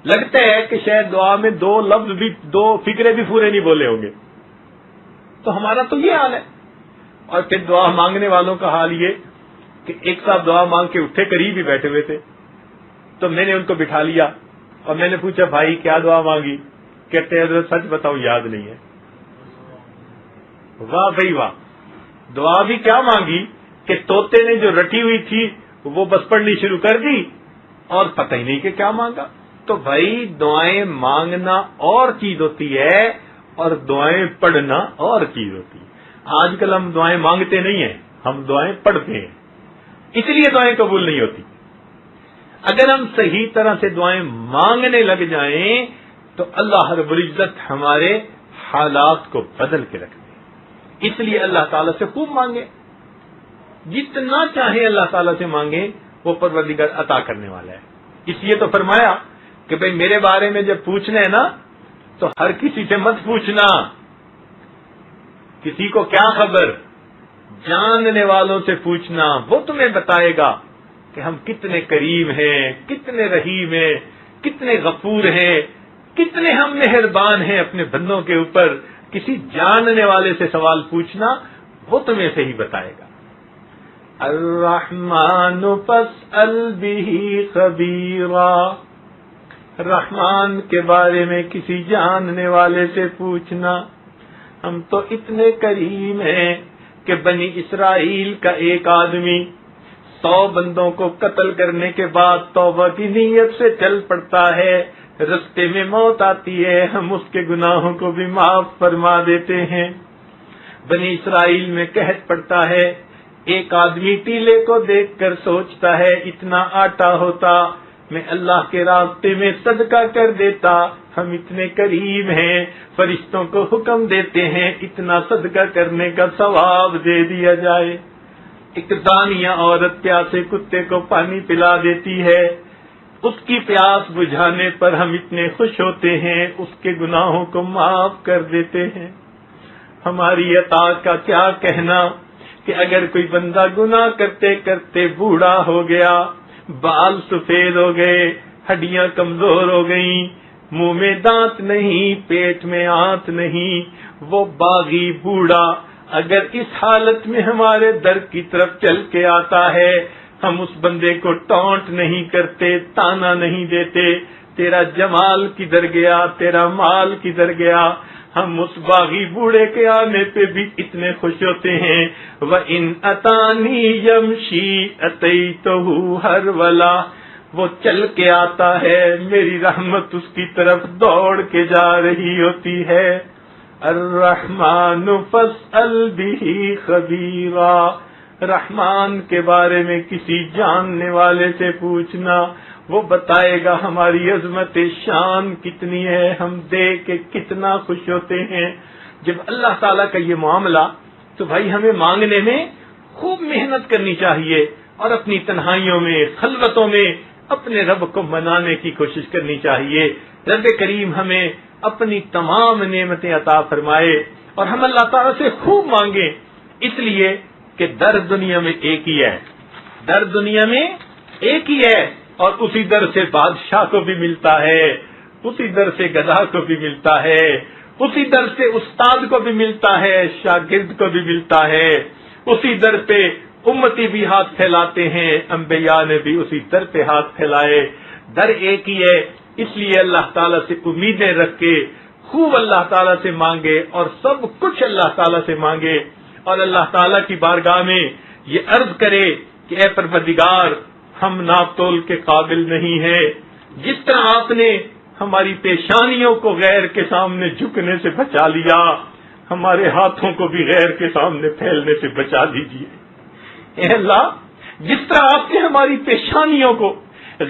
S1: لگتا ہے کہ شاید دعا میں 2 لفظ بھی 2 فکرے بھی پورے نہیں بولے ہوں گے. تو ہمارا تو یہ حال ہے. اور پھر دعا مانگنے والوں کا حال یہ کہ ایک صاحب دعا مانگ کے اٹھے، قریب ہی بیٹھے ہوئے تھے، تو میں نے ان کو بٹھا لیا اور میں نے پوچھا بھائی کیا دعا مانگی؟ کہتے ہیں حضرت سچ بتاؤ یاد نہیں ہے. واہ بھائی واہ، دعا بھی کیا مانگی کہ طوطے نے جو رٹی ہوئی تھی وہ بس پڑھنی شروع کر دی اور پتہ ہی نہیں کہ کیا مانگا. تو بھائی دعائیں مانگنا اور چیز ہوتی ہے اور دعائیں پڑھنا اور چیز ہوتی ہے. آج کل ہم دعائیں مانگتے نہیں ہیں، ہم دعائیں پڑھتے ہیں، اس لیے دعائیں قبول نہیں ہوتی. اگر ہم صحیح طرح سے دعائیں مانگنے لگ جائیں تو اللہ رب العزت ہمارے حالات کو بدل کے رکھ دے. اس لیے اللہ تعالیٰ سے خوب مانگے، جتنا چاہے اللہ تعالیٰ سے مانگے، وہ پروردگار عطا کرنے والا ہے. اس لیے تو فرمایا کہ بھئی میرے بارے میں جب پوچھنا ہے نا تو ہر کسی سے مت پوچھنا. کسی کو کیا خبر، جاننے والوں سے پوچھنا، وہ تمہیں بتائے گا کہ ہم کتنے کریم ہیں، کتنے رحیم ہیں، کتنے غفور ہیں، کتنے ہم مہربان ہیں اپنے بندوں کے اوپر. کسی جاننے والے سے سوال پوچھنا، وہ تمہیں صحیح بتائے گا. الرحمن فاسأل به خبیرا، رحمان کے بارے میں کسی جاننے والے سے پوچھنا. ہم تو اتنے کریم ہیں کہ بنی اسرائیل کا ایک آدمی 100 بندوں کو قتل کرنے کے بعد توبہ کی نیت سے چل پڑتا ہے، رستے میں موت آتی ہے، ہم اس کے گناہوں کو بھی معاف فرما دیتے ہیں. بنی اسرائیل میں قحط پڑتا ہے، ایک آدمی ٹیلے کو دیکھ کر سوچتا ہے اتنا آٹا ہوتا میں اللہ کے راستے میں صدقہ کر دیتا. ہم اتنے کریم ہیں، فرشتوں کو حکم دیتے ہیں اتنا صدقہ کرنے کا ثواب دے دیا جائے. ایک زانیہ عورت پیاسے کتے کو پانی پلا دیتی ہے، اس کی پیاس بجھانے پر ہم اتنے خوش ہوتے ہیں، اس کے گناہوں کو معاف کر دیتے ہیں. ہماری عطا کا کیا کہنا کہ اگر کوئی بندہ گناہ کرتے کرتے بوڑھا ہو گیا، بال سفید ہو گئے، ہڈیاں کمزور ہو گئیں، منہ میں دانت نہیں، پیٹ میں آنت نہیں، وہ باغی بوڑھا اگر اس حالت میں ہمارے در کی طرف چل کے آتا ہے، ہم اس بندے کو ٹونٹ نہیں کرتے، تانا نہیں دیتے، تیرا جمال کدھر گیا، تیرا مال کدھر گیا. ہم اس باغی بوڑھے کے آنے پہ بھی اتنے خوش ہوتے ہیں. وَإِنْ أَتَانِي يَمْشِي أَتَيْتُهُ هَرْوَلًا، وہ چل کے آتا ہے، میری رحمت اس کی طرف دوڑ کے جا رہی ہوتی ہے. الرحمن فاسأل به خبیرا، رحمان کے بارے میں کسی جاننے والے سے پوچھنا، وہ بتائے گا ہماری عظمت شان کتنی ہے، ہم دیکھ کے کتنا خوش ہوتے ہیں. جب اللہ تعالیٰ کا یہ معاملہ، تو بھائی ہمیں مانگنے میں خوب محنت کرنی چاہیے اور اپنی تنہائیوں میں، خلوتوں میں اپنے رب کو منانے کی کوشش کرنی چاہیے. رب کریم ہمیں اپنی تمام نعمتیں عطا فرمائے اور ہم اللہ تعالیٰ سے خوب مانگیں، اس لیے کہ در دنیا میں ایک ہی ہے، در دنیا میں ایک ہی ہے، اور اسی در سے بادشاہ کو بھی ملتا ہے، اسی در سے گدھا کو بھی ملتا ہے، اسی در سے استاد کو بھی ملتا ہے، شاگرد کو بھی ملتا ہے، اسی در پہ امتی بھی ہاتھ پھیلاتے ہیں، انبیاء نے بھی اسی در پہ ہاتھ پھیلائے. در ایک ہی ہے، اس لیے اللہ تعالیٰ سے امیدیں رکھ کے خوب اللہ تعالیٰ سے مانگے اور سب کچھ اللہ تعالیٰ سے مانگے. اور اللہ تعالیٰ کی بارگاہ میں یہ عرض کرے کہ اے پروردگار ہم ناپ تول کے قابل نہیں ہیں، جس طرح آپ نے ہماری پیشانیوں کو غیر کے سامنے جھکنے سے بچا لیا، ہمارے ہاتھوں کو بھی غیر کے سامنے پھیلنے سے بچا دیجیے۔ اے اللہ، جس طرح آپ نے ہماری پیشانیوں کو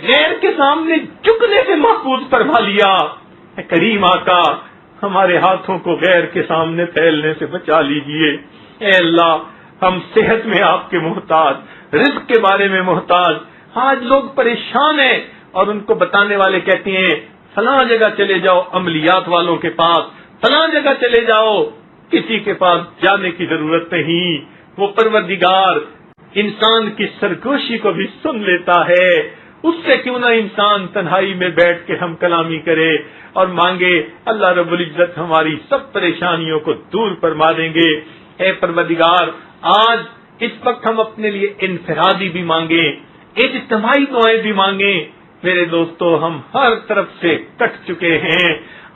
S1: غیر کے سامنے جھکنے سے محفوظ فرما لیا، اے کریم آقا ہمارے ہاتھوں کو غیر کے سامنے پھیلنے سے بچا لیجیے۔ اے اللہ، ہم صحت میں آپ کے محتاج، رزق کے بارے میں محتاج، آج لوگ پریشان ہیں اور ان کو بتانے والے کہتے ہیں فلاں جگہ چلے جاؤ عملیات والوں کے پاس، فلاں جگہ چلے جاؤ، کسی کے پاس جانے کی ضرورت نہیں۔ وہ پروردگار انسان کی سرگوشی کو بھی سن لیتا ہے، اس سے کیوں نہ انسان تنہائی میں بیٹھ کے ہم کلامی کرے اور مانگے، اللہ رب العزت ہماری سب پریشانیوں کو دور فرما دیں گے۔ اے پروردگار، آج اس وقت ہم اپنے لیے انفرادی بھی مانگیں، اجتماعی دعائیں بھی مانگیں۔ میرے دوستو، ہم ہر طرف سے کٹ چکے ہیں،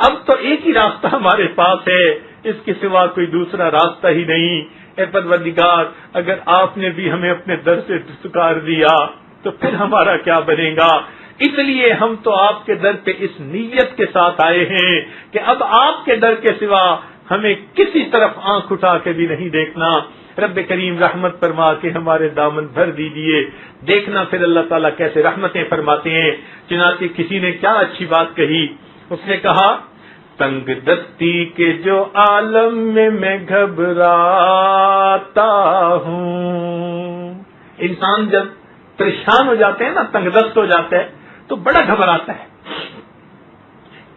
S1: اب تو ایک ہی راستہ ہمارے پاس ہے، اس کے سوا کوئی دوسرا راستہ ہی نہیں۔ اے پروردگار، اگر آپ نے بھی ہمیں اپنے در سے دستکار دیا تو پھر ہمارا کیا بنے گا؟ اس لیے ہم تو آپ کے در پہ اس نیت کے ساتھ آئے ہیں کہ اب آپ کے در کے سوا ہمیں کسی طرف آنکھ اٹھا کے بھی نہیں دیکھنا۔ رب کریم رحمت فرما کے ہمارے دامن بھر دیجیے۔ دیکھنا پھر اللہ تعالیٰ کیسے رحمتیں فرماتے ہیں۔ چنانچہ کسی نے کیا اچھی بات کہی، اس نے کہا تنگ دستی کے جو عالم میں گھبراتا ہوں۔ انسان جب پریشان ہو جاتے ہیں نا، تنگ دست ہو جاتا ہے تو بڑا گھبراتا ہے۔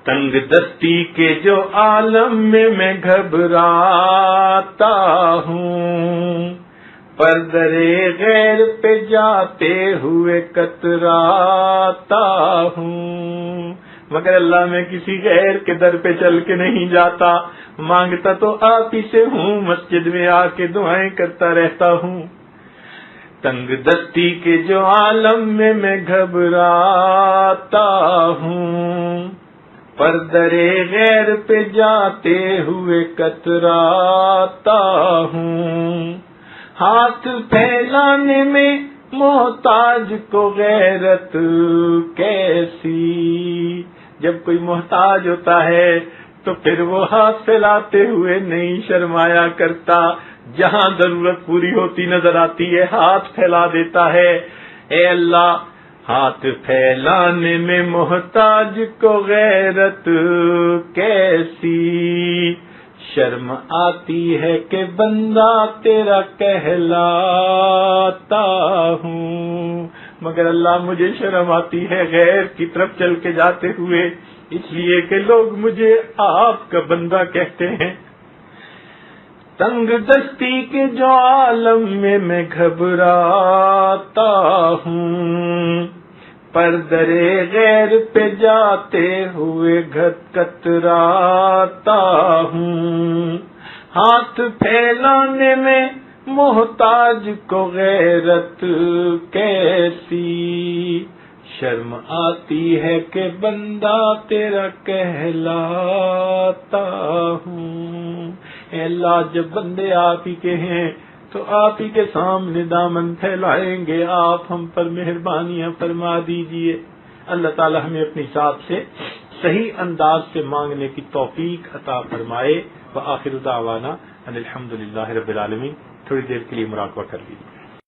S1: تنگ دستی کے جو عالم میں گھبراتا ہوں، پر درے غیر پہ جاتے ہوئے کتراتا ہوں، مگر اللہ میں کسی غیر کے در پہ چل کے نہیں جاتا، مانگتا تو آپ ہی سے ہوں، مسجد میں آ کے دعائیں کرتا رہتا ہوں۔ تنگ دستی کے جو عالم میں گھبراتا ہوں، پر درے غیر پہ جاتے ہوئے کتراتا ہوں، ہاتھ پھیلانے میں محتاج کو غیرت کیسی، جب کوئی محتاج ہوتا ہے تو پھر وہ ہاتھ پھیلاتے ہوئے نہیں شرمایا کرتا، جہاں ضرورت پوری ہوتی نظر آتی ہے ہاتھ پھیلا دیتا ہے۔ اے اللہ، ہاتھ پھیلانے میں محتاج کو غیرت کیسی، شرم آتی ہے کہ بندہ تیرا کہلاتا ہوں، مگر اللہ مجھے شرم آتی ہے غیر کی طرف چل کے جاتے ہوئے، اس لیے کہ لوگ مجھے آپ کا بندہ کہتے ہیں۔ تنگ دستی کے جو عالم میں گھبراتا ہوں، پر درے غیر پہ جاتے ہوئے کتراتا ہوں، ہاتھ پھیلانے میں محتاج کو غیرت کیسی، شرم آتی ہے کہ بندہ تیرا کہلاتا ہوں۔ اے اللہ، جب بندے آپ ہی کے ہیں تو آپ ہی کے سامنے دامن پھیلائیں گے، آپ ہم پر مہربانیاں فرما دیجئے۔ اللہ تعالی ہمیں اپنی ذات سے صحیح انداز سے مانگنے کی توفیق عطا فرمائے۔ وآخر دعوانا ان الحمدللہ رب العالمین۔ تھوڑی دیر کے لیے مراقبہ کر لیجیے۔